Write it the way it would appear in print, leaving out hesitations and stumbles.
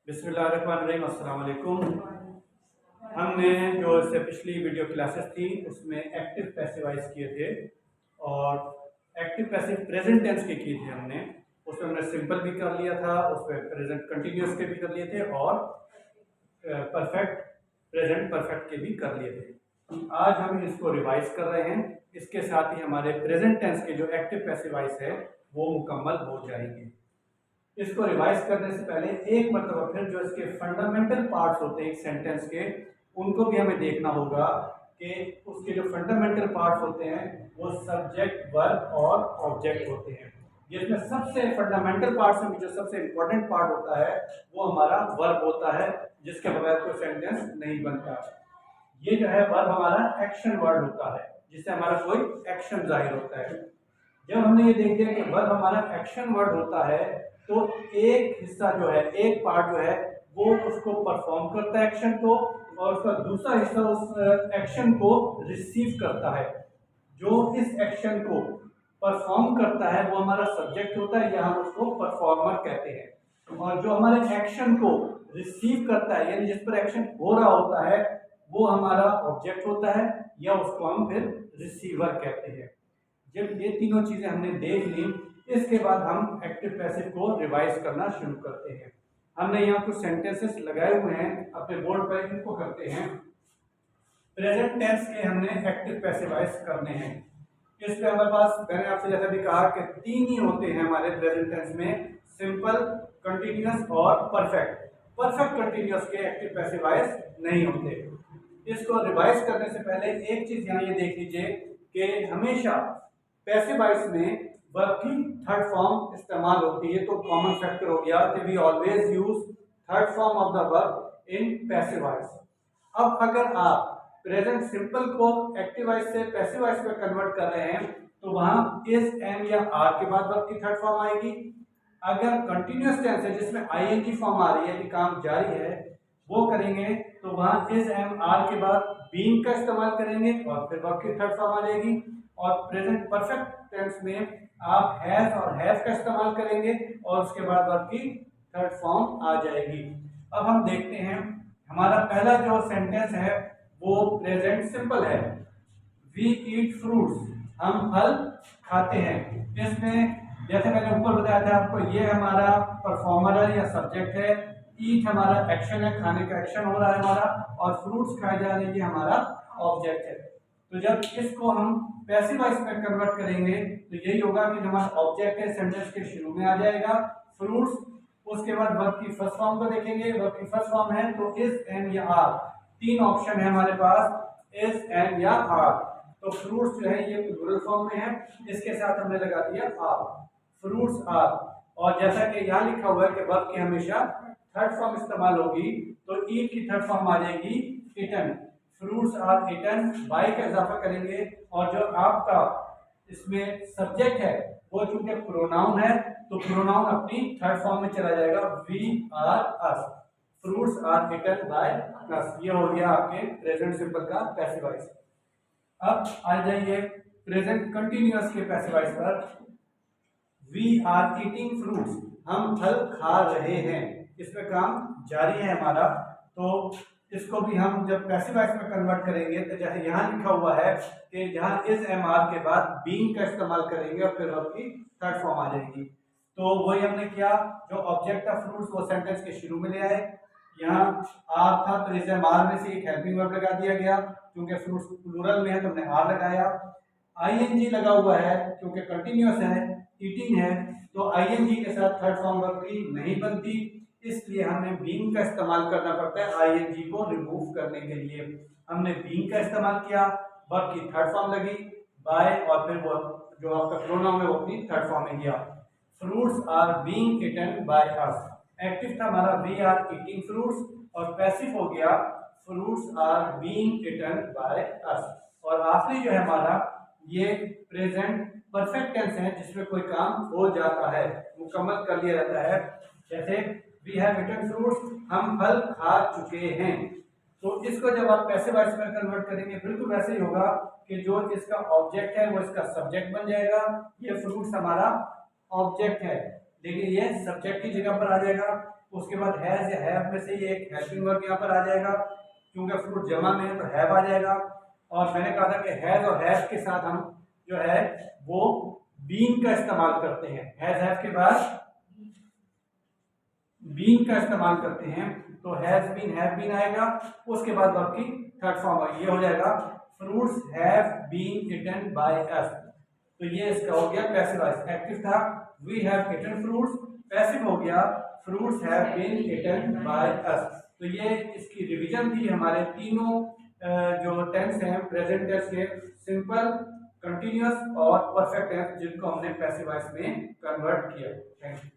बिस्मिल्लाहिर्रहमानिर्रहीम, अस्सलाम वालेकुम। हमने जो इससे पिछली वीडियो क्लासेस थी उसमें एक्टिव पैसिव वॉइस किए थे और एक्टिव पैसिव प्रेजेंट टेंस के किए थे हमने। उसमें हमने सिंपल भी कर लिया था, उसमें प्रेजेंट कंटिन्यूस के भी कर लिए थे और परफेक्ट प्रेजेंट परफेक्ट के भी कर लिए थे। आज हम इसको रिवाइज कर रहे हैं। इसके साथ ही हमारे प्रेजेंट टेंस के जो एक्टिव पैसिव वॉइस है वो मुकम्मल हो जाएंगे। इसको रिवाइज करने से पहले एक मरतबा फिर जो इसके फंडामेंटल पार्ट्स होते हैं एक सेंटेंस के, उनको भी हमें देखना होगा कि उसके जो फंडामेंटल पार्ट्स होते हैं वो सब्जेक्ट, वर्ब और ऑब्जेक्ट होते हैं। जिसमें सबसे फंडामेंटल पार्ट्स में जो सबसे इंपॉर्टेंट पार्ट होता है वो हमारा वर्ब होता है, जिसके बगैर कोई सेंटेंस नहीं बनता। ये जो है वर्ब हमारा एक्शन वर्ड होता है, जिससे हमारा कोई एक्शन जाहिर होता है। जब हमने ये देख लिया कि वर्ब हमारा एक्शन वर्ड होता है तो एक हिस्सा जो है, एक पार्ट जो है वो उसको परफॉर्म करता है एक्शन को, और उसका दूसरा हिस्सा उस एक्शन को रिसीव करता है। जो इस एक्शन को परफॉर्म करता है वो हमारा सब्जेक्ट होता है या हम उसको परफॉर्मर कहते हैं, और जो हमारे एक्शन को रिसीव करता है यानी जिस पर एक्शन हो रहा होता है वो हमारा ऑब्जेक्ट होता है या उसको हम फिर रिसीवर कहते हैं। जब ये तीनों चीजें हमने देख ली, इसके बाद हम एक्टिव पैसिव को रिवाइज करना शुरू करते हैं। हमने यहाँ कुछ सेंटेंसेस लगाए हुए हैं अपने बोर्ड पर, इनको करते हैं। प्रेजेंट टेंस के हमने एक्टिव पैसिवाइज करने हैं। इस पे हमारे पास मैंने आपसे जैसा भी कहा कि तीन ही होते हैं हमारे प्रेजेंट टेंस में, सिंपल, कंटिन्यूअस और परफेक्ट। परफेक्ट कंटिन्यूअस के एक्टिव पैसिवाइज नहीं होते। इसको रिवाइज करने से पहले एक चीज यहाँ ये देख लीजिए कि हमेशा पैसिव वॉइस में वर्ब की थर्ड फॉर्म इस्तेमाल होती है। तो कॉमन फैक्टर हो गया कि we always use third form of the verb in passive voice. अब अगर आप प्रेजेंट सिंपल को एक्टिव वॉइस से पैसिव वॉइस में कन्वर्ट कर रहे हैं तो वहां इज, एम या आर के बाद वर्ब की थर्ड फॉर्म आएगी। अगर कंटिन्यूअस टेंस है जिसमें आईएनजी फॉर्म आ रही है कि काम जारी है वो करेंगे तो वहां इज, एम, आर के बाद बीइंग का इस्तेमाल करेंगे और फिर वर्ब की थर्ड फॉर्म आ जाएगी। और प्रेजेंट परफेक्ट टेंस में आप हैज और हैव का इस्तेमाल करेंगे और उसके बाद वर्ब की थर्ड फॉर्म आ जाएगी। अब हम देखते हैं हमारा पहला जो सेंटेंस है वो प्रेजेंट सिंपल है। वी ईट फ्रूट्स, हम फल खाते हैं। इसमें जैसे मैंने ऊपर बताया था आपको, ये हमारा परफॉर्मर है या सब्जेक्ट है, ईट हमारा एक्शन है, खाने का एक्शन हो रहा है हमारा, और फ्रूट्स खाए जा रहे हैं ये हमारा ऑब्जेक्ट है। तो जब इसको हम पैसिव वॉइस में कन्वर्ट करेंगे तो यही होगा कि हमारा ऑब्जेक्ट है सेंटेंस के शुरू में आ जाएगा फ्रूट्स। उसके बाद वर्ब की फर्स्ट फॉर्म को देखेंगे, वर्ब की फर्स्ट फॉर्म है तो इज, एम या आर। तीन ऑप्शन है हमारे पास, इज, एम या आर। तो फ्रूट्स जो है ये प्लूरल फॉर्म में है, इसके साथ हमने लगा दिया आर, फ्रूट्स आर। और जैसा कि यहाँ लिखा हुआ है कि वर्ब की हमेशा थर्ड फॉर्म इस्तेमाल होगी तो ईट की थर्ड फॉर्म आ जाएगी eaten, fruits are eaten. By का इजाफा करेंगे और जो आपका इसमें सब्जेक्ट है वो चूंकि प्रोनाउन है तो प्रोनाउन अपनी थर्ड फॉर्म में चला जाएगा, we are us, fruits are eaten by us. ये हो गया आपके प्रेजेंट सिंपल का पैसिव वॉइस। अब आ जाइए प्रेजेंट कंटिन्यूअस के पैसिव वॉइस पर। वी आर ईटिंग फ्रूट्स, हम फल खा रहे हैं। इसमें काम जारी है हमारा। तो इसको भी हम जब पैसिव वॉइस में कन्वर्ट करेंगे तो जैसे यहाँ लिखा हुआ है कि जहाँ इज, एम, आर के बाद बीइंग का इस्तेमाल करेंगे और फिर वर्ब की थर्ड फॉर्म आ जाएगी। तो वही हमने किया, जो ऑब्जेक्ट था फ्रूट्स वो सेंटेंस के शुरू में ले आए। यहाँ आर था तो इज, एम, आर में से एक हेल्पिंग वर्ब लगा दिया गया, क्योंकि फ्रूट्स प्लूरल में है तो हमने आर लगाया। आईएनजी लगा हुआ है क्योंकि कंटिन्यूअस है, ईटिंग है, तो आईएनजी के साथ थर्ड फॉर्म वर्ब की नहीं बनती, इसलिए हमें बीइंग का इस्तेमाल करना पड़ता है आईएनजी को रिमूव करने के लिए। हमने बीइंग का इस्तेमाल किया, वर्ब की थर्ड फॉर्म लगी बाय, और फिर वो जो आपका प्रोनाउन है वो अपनी थर्ड फॉर्म में गया। Fruits are being eaten by us. Active था हमारा वी आर ईटिंग फ्रूट्स, और पैसिव हो गया fruits are being eaten by us. और आखिरी जो है हमारा ये प्रेजेंट परफेक्ट टेंस है जिसमें कोई काम हो जाता है, मुकम्मल कर लिया जाता है। जैसे वी हैव ईटन फ्रूट्स, हम फल खा चुके हैं। तो इसको जब आप पैसिव वॉइस में कन्वर्ट करेंगे बिल्कुल वैसे ही होगा कि जो इसका ऑब्जेक्ट है वो इसका सब्जेक्ट बन जाएगा। ये फ्रूट्स हमारा ऑब्जेक्ट है लेकिन ये सब्जेक्ट की जगह पर आ जाएगा। उसके बाद हैज या हैव में से ये एक हेल्पिंग वर्ब यहाँ पर आ जाएगा, क्योंकि फ्रूट जमा में है तो हैव आ जाएगा। और मैंने कहा था कि हैज और हैव के साथ हम जो है वो बीन का इस्तेमाल करते हैं। हैज हैव के बाद बीन का इस्तेमाल करते हैं, तो हैज बीन हैव बीन आएगा। उसके बाद वर्ब की थर्ड फॉर्म ये हो जाएगा fruits have been eaten by us. तो ये इसका हो गया पैसिव वॉइस। एक्टिव था we have eaten fruits, passive हो गया fruits have been eaten by us. तो ये इसकी रिवीजन थी हमारे तीनों जो टेंस हैं प्रेजेंट टेंस के, सिंपल, कंटिन्यूअस और परफेक्ट टेंस, जिनको हमने पैसिव वॉइस में कन्वर्ट किया। Thank you.